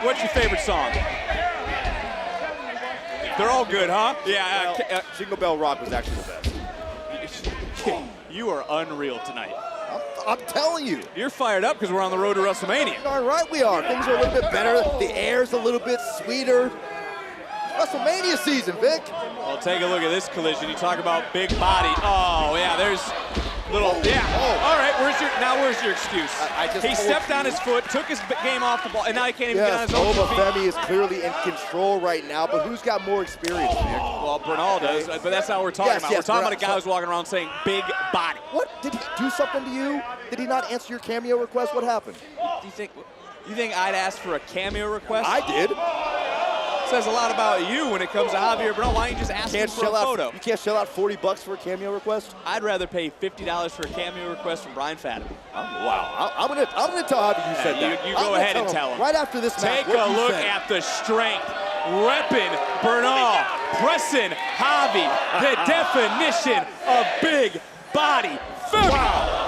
What's your favorite song? They're all good, huh? Yeah. Well, Jingle Bell Rock was actually the best. You are unreal tonight. I'm telling you. You're fired up because we're on the road to WrestleMania. All right, we are. Things are a little bit better. The air's a little bit sweeter. WrestleMania season, Vic. Well, take a look at this collision. You talk about big body. Oh, yeah, there's little, yeah. Oh. All right, where's your excuse? He stepped on his foot, took his game off the ball, and now he can't even get on his own Oba feet. Femi is clearly in control right now, but who's got more experience, Vic? Well, Bernal does, but that's not what we're talking about. Yes, we're talking about a guy Bernal. who's walking around saying big body. What? Did he do something to you? Did he not answer your cameo request? What happened? Do you think I'd ask for a cameo request? I did. Says a lot about you when it comes to Javier Bernal. Why don't you just ask him for a photo? You can't shell out $40 for a cameo request? I'd rather pay $50 for a cameo request from Brian Fadden. Wow. I'm gonna tell Javi you said that. You go ahead and tell him. Right after this match, Take a look at the strength. Reppin' Bernal, pressing Javi, the definition of big body. Wow.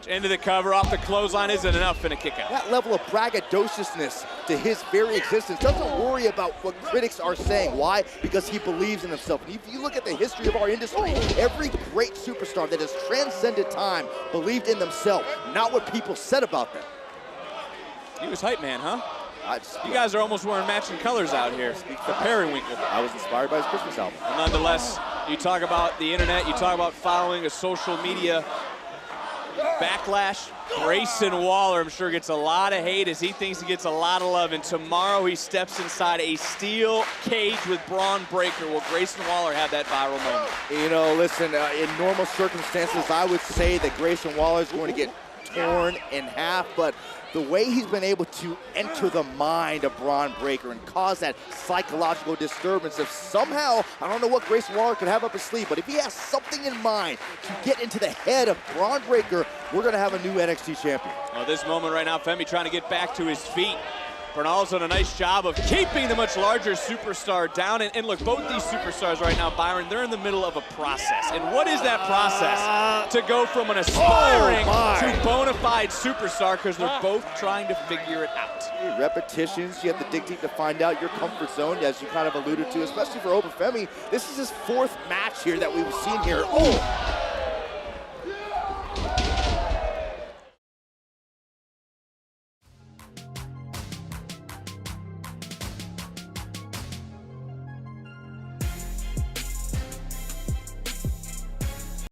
Into the cover, off the clothesline isn't enough in a kick out. That level of braggadociousness to his very existence doesn't worry about what critics are saying. Why? Because he believes in himself. And if you look at the history of our industry, every great superstar that has transcended time believed in themselves, not what people said about them. He was hype man, huh? You guys are almost wearing matching colors out here. The periwinkle. I was inspired by his Christmas album. And nonetheless, you talk about the internet, you talk about following a social media backlash. Grayson Waller, I'm sure, gets a lot of hate as he thinks he gets a lot of love. And tomorrow he steps inside a steel cage with Braun Breaker. Will Grayson Waller have that viral moment? You know, listen, in normal circumstances, I would say that Grayson Waller is going to get torn in half, but the way he's been able to enter the mind of Braun Breaker and cause that psychological disturbance, if somehow, I don't know what Grayson Waller could have up his sleeve, but if he has something in mind to get into the head of Braun Breaker, we're gonna have a new NXT champion. Well, this moment right now, Femi trying to get back to his feet. Bernal's done a nice job of keeping the much larger superstar down. And look, both these superstars right now, Byron, they're in the middle of a process. And what is that process? To go from an aspiring to bona fide superstar, because they're both trying to figure it out. Repetitions, you have to dig deep to find out your comfort zone, as you kind of alluded to, especially for Oba Femi. This is his fourth match here that we've seen here. Oh!